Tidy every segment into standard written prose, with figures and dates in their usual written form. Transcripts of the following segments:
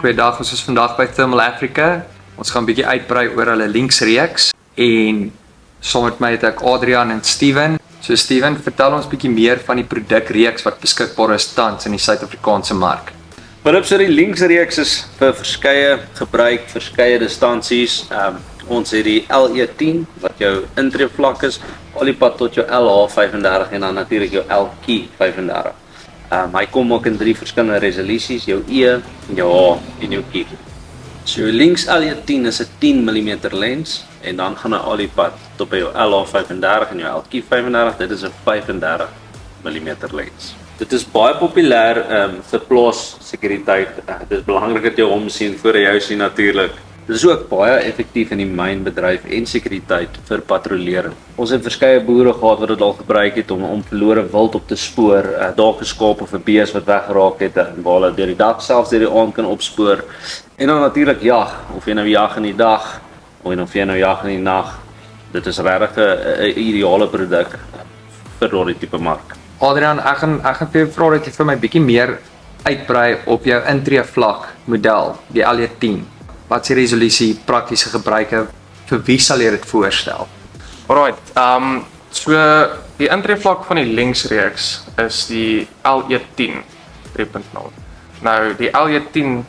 Goeiedag, ons is vandag by Thermal Africa. Ons gaan 'n bietjie uitbrei oor hulle linksreeks en saam met my het ek Adrian en Steven. So Steven, vertel ons bietjie meer van die produkreeks wat beskikbaar is tans in die Suid-Afrikaanse mark. Philips, die linksreeks is vir verskeie gebruik, verskeie distansies. Ons het die LE10 wat jou intreevlak is, al die pad tot jou LH35 en dan natuurlik jou LQ35. Hy kom ook in 3 verskillende resolusies, jou E, jou H en jou Q. So jou links LE10 is 'n 10 mm lens en dan gaan hy al die pad tot by jou LH35 en jou LQ35, dit is 'n 35 mm lens. Dit is baie populêr vir plaassekuriteit. Dit is belangrik dat jy hom sien voor jy jou sien natuurlik. Dit is ook baie effektief in die mynbedryf en sekuriteit vir patrollering. Ons het verskeie boere gehad wat dit al gebruik het om verlore wild op te spoor, dalk 'n skaap of 'n bees wat weggeraak het en waar hulle deur die dag selfs deur die aand kan opspoor. En dan natuurlik jag, of jy nou jag in die dag of jy nou jag in die nag. Dit is regtig 'n ideale produk vir daardie tipe mark. Adrian, ek gaan vir jou vra dat jy vir my bietjie meer uitbrei op jou intreevlak model, die LE10. Wat is die resolusie, praktiese gebruike, vir wie sal jy dit voorstel? Alright, so die intreevlak van die linksreeks is die LE10 3.0. Nou die LE10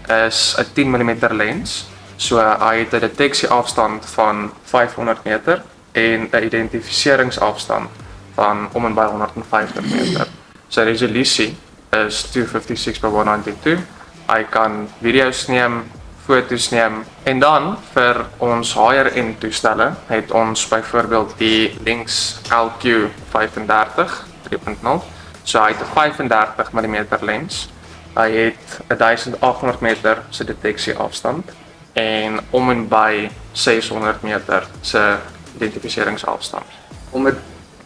is 'n 10 mm lens, so hy het 'n deteksieafstand van 500 meter en 'n identifiseringsafstand van om en by 150 meter. Sy resolusie is 256 by 192. Hy kan video's neem, foto's neem en dan vir ons higher-end toestelle het ons byvoorbeeld die Lynx LQ35 3.0. So hy het 'n 35 mm lens. Hy het 1800 meter se deteksieafstand en om en by 600 meter se identifiseringsafstand. Om dit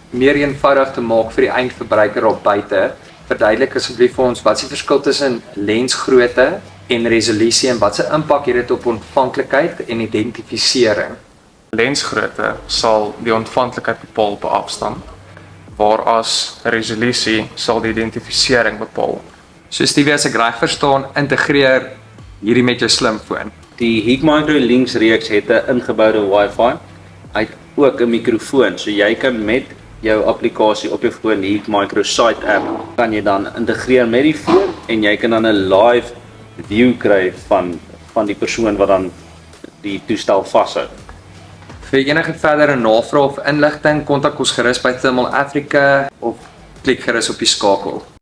meer eenvoudig te maak vir die eindverbruiker op buite, verduidelik asseblief vir ons wat is die verskil tussen lensgrootte en resolusie en wat se impak het dit op ontvanklikheid en identifisering? Lensgrootte sal die ontvanklikheid bepaal op afstand, waaras resolusie sal die identifisering bepaal. So Stevie, as ek reg verstaan, integreer hierdie met jou slimfoon. Die Hikmicro linksreeks het 'n ingeboude Wi-Fi. Hy het ook 'n mikrofoon, so jy kan met jou applikasie op jou foon, die Hikmicro Site app, kan jy dan integreer met die foon en jy kan dan 'n live view kry van die persoon wat dan die toestel vashou. Vir enige verdere navraag of inligting, kontak ons gerus by Thermal Africa of klik gerus op die skakel.